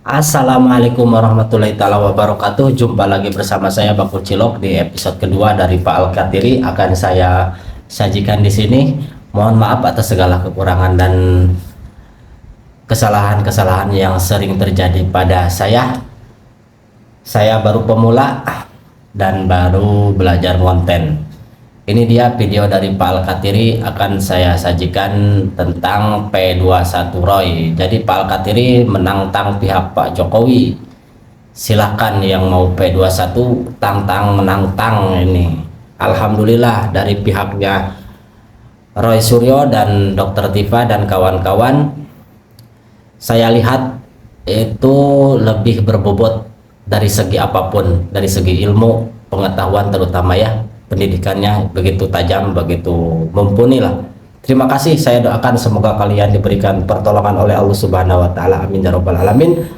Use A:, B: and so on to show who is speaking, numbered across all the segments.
A: Assalamualaikum warahmatullahi taala wabarakatuh. Jumpa lagi bersama saya Baku Cilok di episode kedua dari Pak Al-Katiri. Akan saya sajikan di sini. Mohon maaf atas segala kekurangan dan kesalahan-kesalahan yang sering terjadi pada saya. Saya baru pemula dan baru belajar konten. Ini dia video dari Pak Al-Katiri, akan saya sajikan tentang P21 Roy. Jadi Pak Al-Katiri menantang pihak Pak Jokowi. Silahkan yang mau P21 tantang menantang ini. Alhamdulillah dari pihaknya Roy Suryo dan Dr. Tifa dan kawan-kawan, saya lihat itu lebih berbobot dari segi apapun, dari segi ilmu, pengetahuan terutama ya. Pendidikannya begitu tajam, begitu mumpuni lah. Terima kasih, saya doakan semoga kalian diberikan pertolongan oleh Allah Subhanahu wa taala. Amin ya rabbal alamin.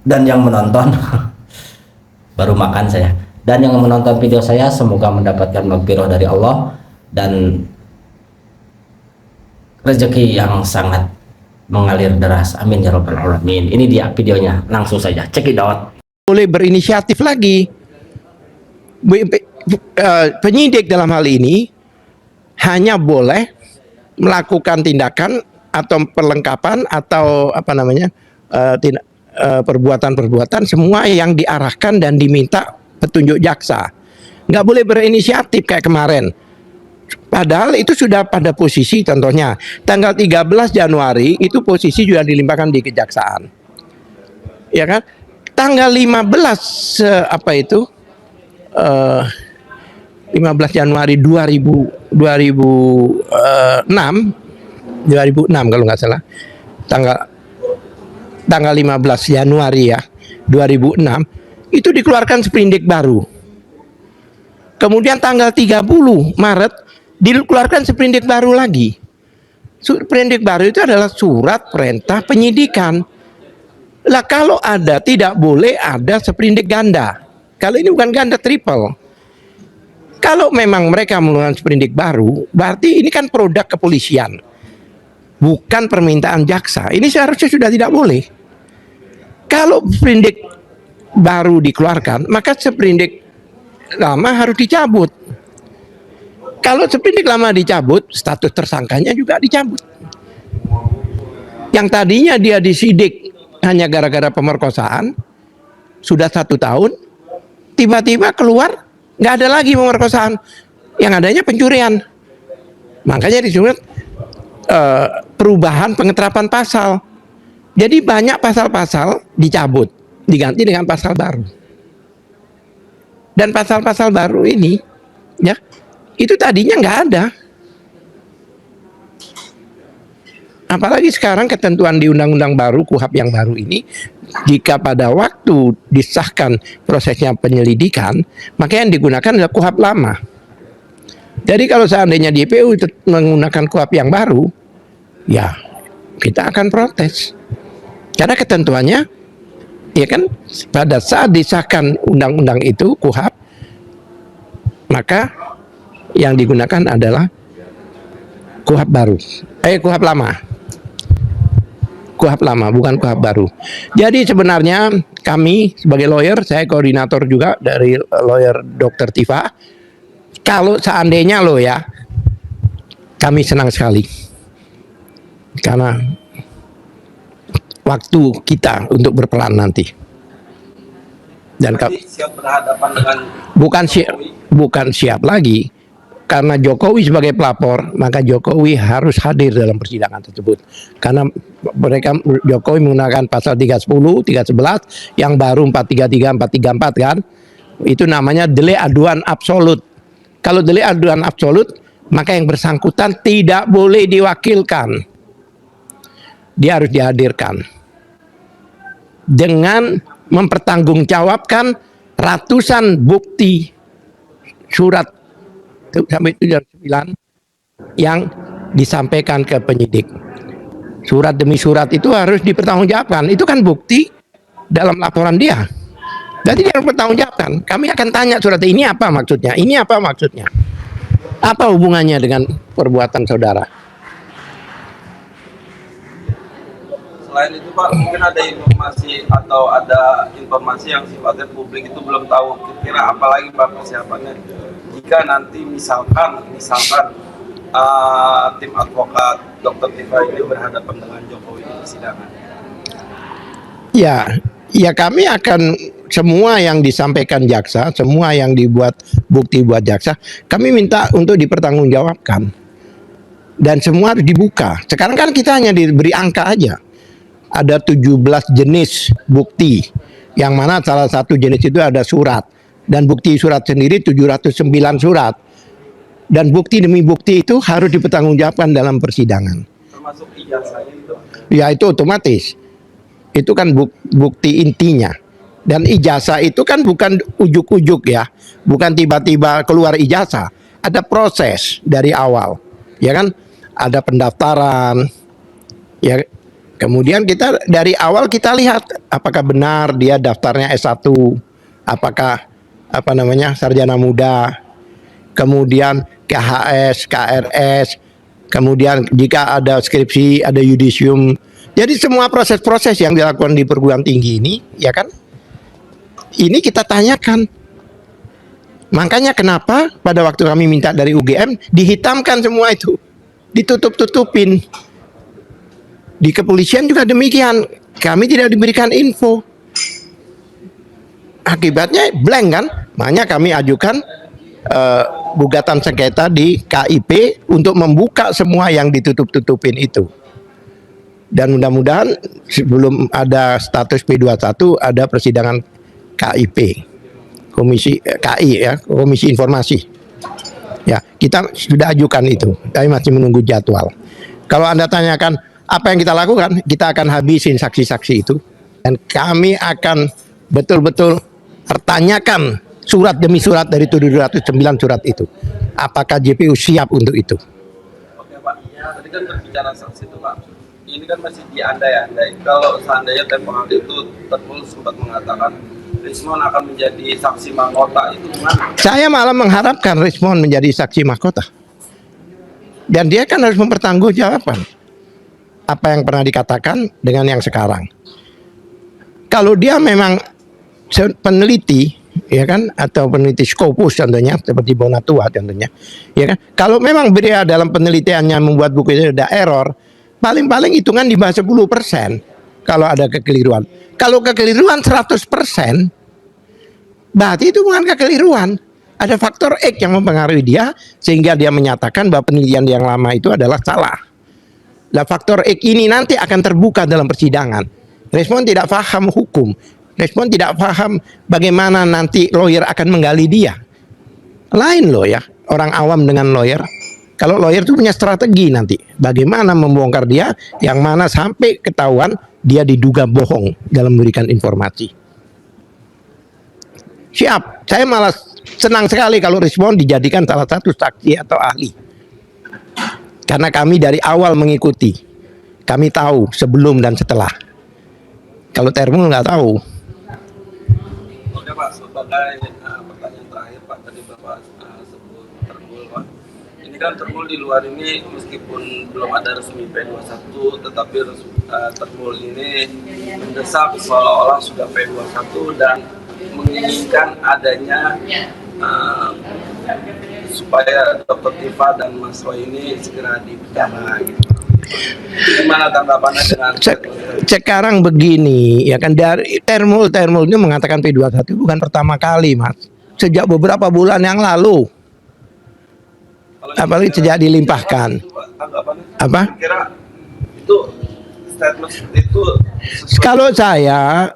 A: Dan yang menonton baru makan saya. Dan yang menonton video saya semoga mendapatkan maghfirah dari Allah dan rezeki yang sangat mengalir deras. Amin ya rabbal alamin. Ini dia videonya, langsung saja check it out.
B: Boleh berinisiatif lagi. Penyidik dalam hal ini hanya boleh melakukan tindakan atau perlengkapan atau perbuatan-perbuatan semua yang diarahkan dan diminta petunjuk jaksa. Nggak boleh berinisiatif kayak kemarin. Padahal itu sudah pada posisi, contohnya tanggal 13 Januari itu posisi sudah dilimpahkan di kejaksaan. Ya kan? Tanggal 15 15 Januari 2006 kalau nggak salah, tanggal 15 Januari ya 2006 itu dikeluarkan sprindik baru. Kemudian tanggal 30 Maret dikeluarkan sprindik baru lagi. Sprindik baru itu adalah surat perintah penyidikan. Lah kalau ada, tidak boleh ada sprindik ganda. Kalau ini bukan ganda, triple. Kalau memang mereka mengeluarkan sprindik baru, berarti ini kan produk kepolisian, bukan permintaan jaksa. Ini seharusnya sudah tidak boleh. Kalau sprindik baru dikeluarkan, maka sprindik lama harus dicabut. Kalau sprindik lama dicabut, status tersangkanya juga dicabut. Yang tadinya dia disidik hanya gara-gara pemerkosaan, sudah 1 tahun, tiba-tiba keluar nggak ada lagi pemerkosaan, yang adanya pencurian. Makanya disebut perubahan pengeterapan pasal. Jadi banyak pasal-pasal dicabut, diganti dengan pasal baru. Dan pasal-pasal baru ini, ya, itu tadinya nggak ada. Apalagi sekarang ketentuan di undang-undang baru, KUHP yang baru ini, jika pada waktu disahkan prosesnya penyelidikan, maka yang digunakan adalah KUHP lama. Jadi kalau seandainya DPU menggunakan KUHP yang baru, ya kita akan protes. Karena ketentuannya, ya kan, pada saat disahkan undang-undang itu, KUHP, maka yang digunakan adalah KUHP baru, KUHP lama. KUHP lama, bukan KUHP baru. Jadi sebenarnya kami sebagai lawyer, saya koordinator juga dari lawyer Dr. Tifa. Kalau seandainya kami senang sekali. Karena waktu kita untuk berperan nanti. Dan
C: siap berhadapan dengan
B: bukan siap lagi. Karena Jokowi sebagai pelapor, maka Jokowi harus hadir dalam persidangan tersebut. Karena Jokowi menggunakan pasal 310, 311, yang baru 433, 434 kan. Itu namanya delik aduan absolut. Kalau delik aduan absolut, maka yang bersangkutan tidak boleh diwakilkan. Dia harus dihadirkan. Dengan mempertanggungjawabkan ratusan bukti surat sampai 9 yang disampaikan ke penyidik. Surat demi surat itu harus dipertanggungjawabkan. Itu kan bukti dalam laporan dia. Jadi dia harus bertanggungjawabkan. Kami akan tanya surat ini apa maksudnya, ini apa maksudnya, apa hubungannya dengan perbuatan saudara.
C: Selain itu Pak, mungkin ada informasi atau ada informasi yang sifatnya publik itu belum tahu. Kira-kira apalagi Pak persiapannya jika nanti misalkan tim advokat Dr. Tifa ini berhadapan dengan Jokowi di persidangan?
B: Ya kami akan semua yang disampaikan jaksa, semua yang dibuat bukti buat jaksa, kami minta untuk dipertanggungjawabkan. Dan semua harus dibuka. Sekarang kan kita hanya diberi angka aja. Ada 17 jenis bukti, yang mana salah satu jenis itu ada surat, dan bukti surat sendiri 709 surat, dan bukti demi bukti itu harus dipertanggungjawabkan dalam persidangan.
C: Termasuk ijazahnya itu?
B: Ya itu otomatis, itu kan bukti intinya. Dan ijazah itu kan bukan ujuk-ujuk ya, bukan tiba-tiba keluar ijazah, ada proses dari awal, ya kan, ada pendaftaran, ya. Kemudian kita dari awal kita lihat apakah benar dia daftarnya S1, apakah sarjana muda, kemudian KHS, KRS, kemudian jika ada skripsi, ada yudisium. Jadi semua proses-proses yang dilakukan di perguruan tinggi ini, ya kan, ini kita tanyakan. Makanya kenapa pada waktu kami minta dari UGM dihitamkan semua itu, ditutup-tutupin. Di kepolisian juga demikian, kami tidak diberikan info. Akibatnya blank kan, makanya kami ajukan gugatan sengketa di KIP untuk membuka semua yang ditutup-tutupin itu. Dan mudah-mudahan sebelum ada status P21 ada persidangan KIP, Komisi KI ya, Komisi Informasi. Ya, kita sudah ajukan itu, tapi masih menunggu jadwal. Kalau Anda tanyakan apa yang kita lakukan, kita akan habisin saksi-saksi itu, dan kami akan betul-betul pertanyakan surat demi surat dari 709 surat itu. Apakah JPU siap untuk itu?
C: Oke Pak, tadi kan berbicara saksi itu Pak. Ini kan masih diandai-andai. Kalau seandainya tempo hari itu Termul sempat mengatakan Rismon akan menjadi saksi mahkota, itu gimana?
B: Saya malah mengharapkan Rismon menjadi saksi mahkota. Dan dia kan harus mempertanggungjawabkan apa yang pernah dikatakan dengan yang sekarang. Kalau dia memang peneliti, ya kan, atau peneliti Scopus contohnya, seperti Bonatua contohnya, ya kan, kalau memang dia dalam penelitiannya membuat buku itu ada error, paling-paling hitungan di bawah 10% kalau ada kekeliruan. Kalau kekeliruan 100%, berarti itu bukan kekeliruan, ada faktor X yang mempengaruhi dia sehingga dia menyatakan bahwa penelitian yang lama itu adalah salah. Nah, faktor X ini nanti akan terbuka dalam persidangan. Rismon tidak paham hukum. Rismon tidak paham bagaimana nanti lawyer akan menggali dia. Lain loh ya, orang awam dengan lawyer. Kalau lawyer itu punya strategi nanti, bagaimana membongkar dia, yang mana sampai ketahuan dia diduga bohong dalam memberikan informasi. Siap, saya malah senang sekali kalau Rismon dijadikan salah satu saksi atau ahli. Karena kami dari awal mengikuti, kami tahu sebelum dan setelah. Kalau Termul nggak tahu.
C: Oke Pak, sebagai pertanyaan terakhir Pak, tadi Bapak sebut Termul Pak. Ini kan Termul di luar ini meskipun belum ada resmi P21, tetapi Termul ini mendesak seolah-olah sudah P21 dan menginginkan adanya supaya Dr. Tifa dan Mas Roy ini segera dipidana gitu. Gimana tanggapannya dengan
B: Sekarang begini, ya kan, dari Termul itu mengatakan P21 bukan pertama kali, Mas. Sejak beberapa bulan yang lalu. Apalagi sejak dilimpahkan. Apa?
C: Kira itu statement seperti itu.
B: Kalau saya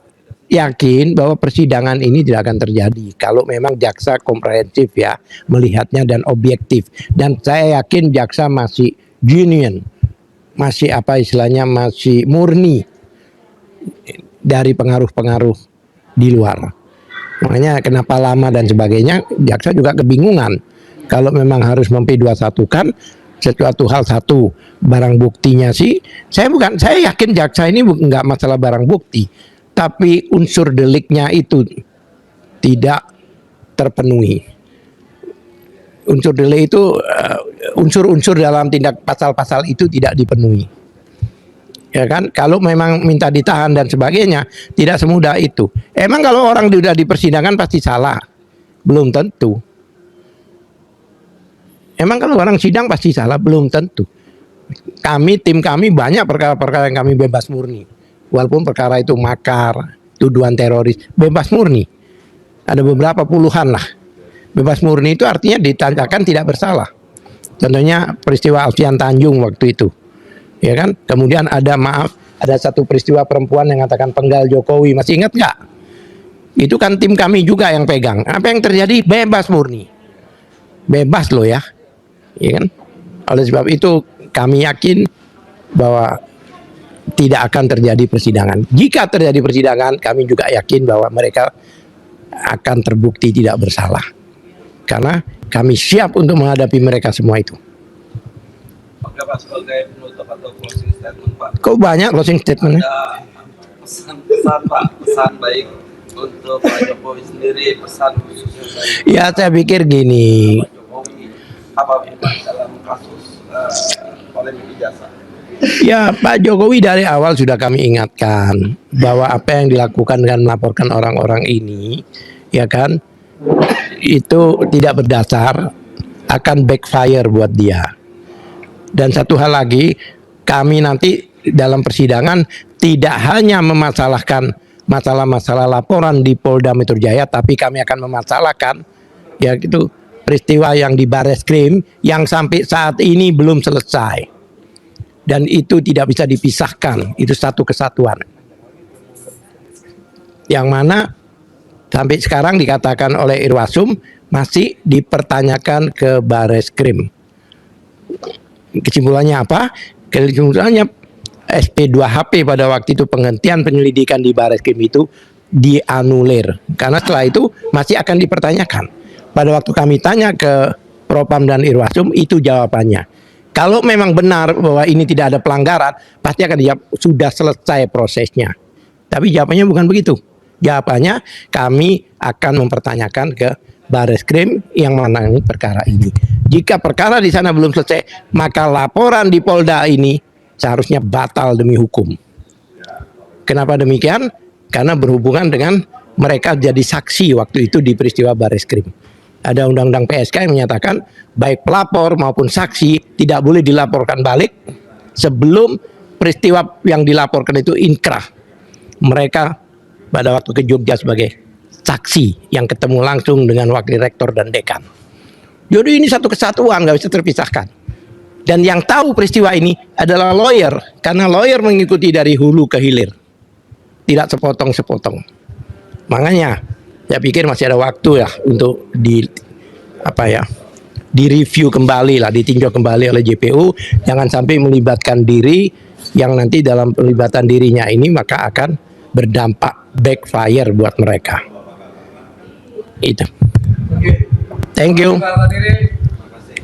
B: yakin bahwa persidangan ini tidak akan terjadi kalau memang jaksa komprehensif ya melihatnya dan objektif, dan saya yakin jaksa masih genuine, masih masih murni dari pengaruh-pengaruh di luar. Makanya kenapa lama dan sebagainya, jaksa juga kebingungan kalau memang harus memp21kan sesuatu hal. Satu, barang buktinya sih saya yakin jaksa ini nggak masalah barang bukti, tapi unsur deliknya itu tidak terpenuhi. Unsur delik itu unsur-unsur dalam tindak pasal-pasal itu tidak dipenuhi. Ya kan, kalau memang minta ditahan dan sebagainya, tidak semudah itu. Emang kalau orang sudah di persidangan pasti salah? Belum tentu. Emang kalau orang sidang pasti salah? Belum tentu. Tim kami banyak perkara-perkara yang kami bebas murni. Walaupun perkara itu makar, tuduhan teroris, bebas murni. Ada beberapa puluhan lah. Bebas murni itu artinya ditanyakan tidak bersalah. Contohnya peristiwa Alfian Tanjung waktu itu. Ya kan? Kemudian ada satu peristiwa perempuan yang mengatakan penggal Jokowi, masih ingat nggak? Itu kan tim kami juga yang pegang. Apa yang terjadi? Bebas murni, bebas loh ya, ya kan? Oleh sebab itu kami yakin bahwa tidak akan terjadi persidangan. Jika terjadi persidangan, kami juga yakin bahwa mereka akan terbukti tidak bersalah, karena kami siap untuk menghadapi mereka semua itu.
C: Oke Pak, sebagai penutup atau closing statement Pak.
B: Kok banyak closing statementnya?
C: Ada pesan-pesan Pak, pesan baik untuk Pak Jokowi sendiri, pesan khususnya baik
B: Ya saya pikir gini,
C: Pak Jokowi apabila dalam kasus polemik ijazah.
B: ya Pak Jokowi dari awal sudah kami ingatkan bahwa apa yang dilakukan dengan melaporkan orang-orang ini, ya kan, itu tidak berdasar, akan backfire buat dia. Dan satu hal lagi, kami nanti dalam persidangan tidak hanya memasalahkan masalah-masalah laporan di Polda Metro Jaya, tapi kami akan memasalahkan ya itu peristiwa yang di Bareskrim yang sampai saat ini belum selesai. Dan itu tidak bisa dipisahkan, itu satu kesatuan. Yang mana sampai sekarang dikatakan oleh Irwasum masih dipertanyakan ke Bareskrim. Kesimpulannya apa? Kesimpulannya SP2HP pada waktu itu penghentian penyelidikan di Bareskrim itu dianulir. Karena setelah itu masih akan dipertanyakan. Pada waktu kami tanya ke Propam dan Irwasum, itu jawabannya. Kalau memang benar bahwa ini tidak ada pelanggaran, pasti akan dijawab sudah selesai prosesnya. Tapi jawabannya bukan begitu. Jawabannya kami akan mempertanyakan ke Bareskrim yang menangani perkara ini. Jika perkara di sana belum selesai, maka laporan di Polda ini seharusnya batal demi hukum. Kenapa demikian? Karena berhubungan dengan mereka jadi saksi waktu itu di peristiwa Bareskrim. Ada undang-undang PSK yang menyatakan baik pelapor maupun saksi tidak boleh dilaporkan balik sebelum peristiwa yang dilaporkan itu inkrah. Mereka pada waktu ke Jogja sebagai saksi yang ketemu langsung dengan wakil rektor dan dekan. Jadi ini satu kesatuan, nggak bisa terpisahkan. Dan yang tahu peristiwa ini adalah lawyer, karena lawyer mengikuti dari hulu ke hilir, tidak sepotong-sepotong. Makanya saya pikir masih ada waktu ya untuk direview kembali lah, ditinjau kembali oleh JPU. Jangan sampai melibatkan diri yang nanti dalam pelibatan dirinya ini maka akan berdampak backfire buat mereka. Itu. Thank you.
C: Terima kasih.